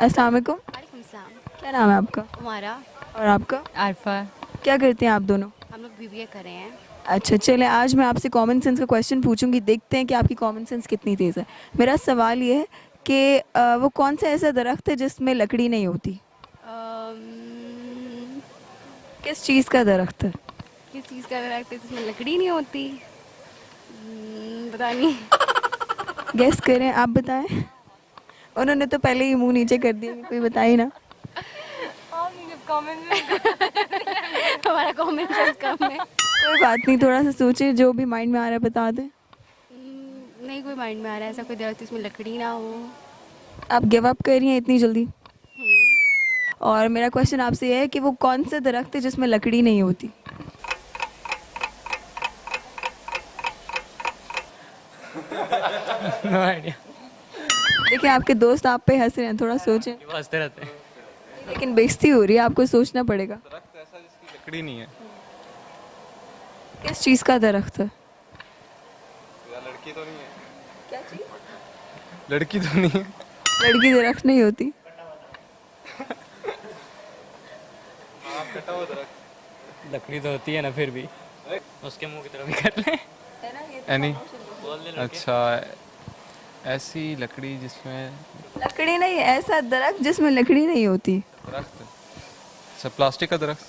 अस्सलाम वालेकुम। वालेकुम सलाम। क्या नाम है आपका? हमारा और आपका? आरफा। क्या करते हैं आप दोनों? हम लोग बीबीए कर रहे हैं। अच्छा चले, आज मैं आपसे कॉमन सेंस का क्वेश्चन पूछूंगी, देखते हैं कि आपकी कॉमन सेंस कितनी तेज़ है। मेरा सवाल ये है कि वो कौन सा ऐसा दरख्त है जिसमें लकड़ी नहीं होती? अम्म, किस चीज़ का दरख्त है? किस चीज़ का दरख्त है जिसमें लकड़ी नहीं होती? पता नहीं। गेस करें, आप बताएं। उन्होंने तो पहले ही मुंह नीचे कर दिया कि कोई बता ही ना। हमारा कॉमन सेंस कम है। कोई बात नहीं, थोड़ा सा सोचें, जो भी माइंड में आ रहा है बता दें। नहीं कोई माइंड में आ रहा है ऐसा कोई दरख्त जिसमें लकड़ी ना हो। आप गिव अप कर रही हैं इतनी जल्दी? हम्म, और मेरा क्वेश्चन आपसे ये है कि वो कौन सा दरख्त है जिसमें लकड़ी नहीं होती? No idea. देखिए आपके दोस्त आप पे हंस रहे हैं, थोड़ा सोचें। वो हंसते रहते हैं। लेकिन बेइज्जती हो रही है, आपको सोचना पड़ेगा। दरख्त ऐसा जिसकी लकड़ी नहीं है। किस चीज़ का दरख्त है? या लड़की तो नहीं है। क्या चीज़? लड़की तो नहीं है। लड़की दरख्त नहीं होती। हाँ, कटा हुआ दरख्त। लकड़ी तो होती है ना, फिर भी उसके मुंह की तरफ ही कर ले। एनी बोल दे लड़के। अच्छा, ऐसी लकड़ी जिसमें लकड़ी नहीं, ऐसा दरख्त जिसमें लकड़ी नहीं होती। दरख्त। अच्छा, प्लास्टिक का दरख्त।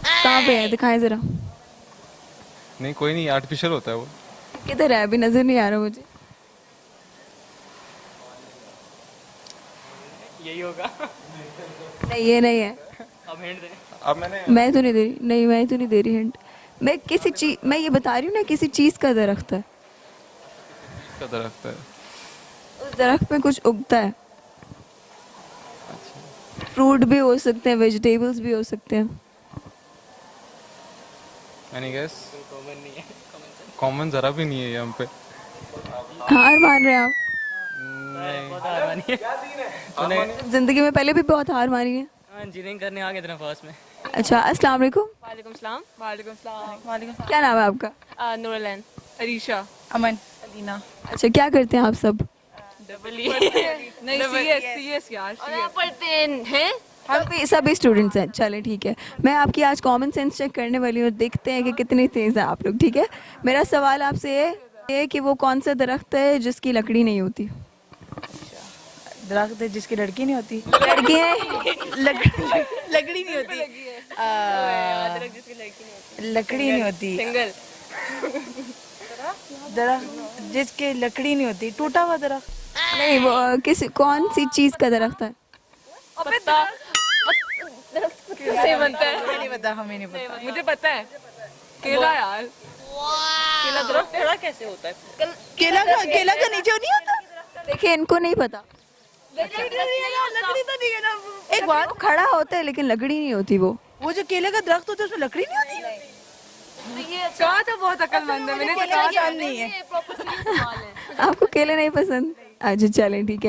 कहाँ पे है, दिखाएं जरा। नहीं, कोई नहीं, आर्टिफिशियल होता है वो। किधर है, अभी नजर नहीं आ रहा मुझे। यही होगा। नहीं ये नहीं है। अब हिंट दे। अब मैंने मैं तो नहीं दे रही, नहीं मैं तो नहीं दे रही हिंट। मैं ये बता रही हूँ ना, किसी चीज़ का दरख्त है। का दरख्त है। उस दरख्त में कुछ उगता है। फ्रूट भी हो सकते हैं, वेजिटेबल्स भी हो सकते हैं। Any guess? कॉमन नहीं है। कॉमन जरा भी नहीं है यहाँ पे। हार मान रहे हैं आप? नहीं। बहुत आसानी है। तूने जिंदगी में पहले भी बहुत हार मानी है। इंजीनियरिंग करने आ गए थे ना फर्स्ट में। अच्छा, अस्सलाम वालेकुम। वालेकुम सलाम। वालेकुम सलाम। वालेकुम क्या नाम है आपका? सलाम। नूरलैन, अरीशा, अमन, अलीना। अच्छा, क्या करते हैं आप सब? नहीं सीएस यार CS। पढ़ते हैं। हम भी सभी स्टूडेंट्स हैं। चलें ठीक है, मैं आपकी आज कॉमन सेंस चेक करने वाली हूँ, देखते हैं कि कितनी तेज़ हैं आप लोग। ठीक है, मेरा सवाल आपसे ये है कि वो कौन सा दरख्त है जिसकी लकड़ी नहीं होती? दरख्त है जिसकी लड़की नहीं होती। लड़की है? लकड़ी नहीं होती। लकड़ी नहीं होती। सिंगल। दरख्त जिसकी लकड़ी नहीं होती, टूटा हुआ दरख्त। नहीं, वो किसी कौन सी चीज़ का दरख्त है? पत्ता कैसे बनता है? हमें नहीं पता, हमें नहीं पता। मुझे पता है, केला यार। केला दरख्त खड़ा कैसे होता है? केला का नीचे नहीं होता। देखिए इनको नहीं पता। लकड़ी तो नहीं है ना। एक बात, वो खड़ा होता है लेकिन लकड़ी नहीं होती। वो जो केले का दरख्त होता है उसमें लकड़ी नहीं होती। कहा था बहुत अक्लमंद है, मैंने तो केले कहा का ज्ञान नहीं है। आपको केले नहीं पसंद? अच्छा चलें ठीक है,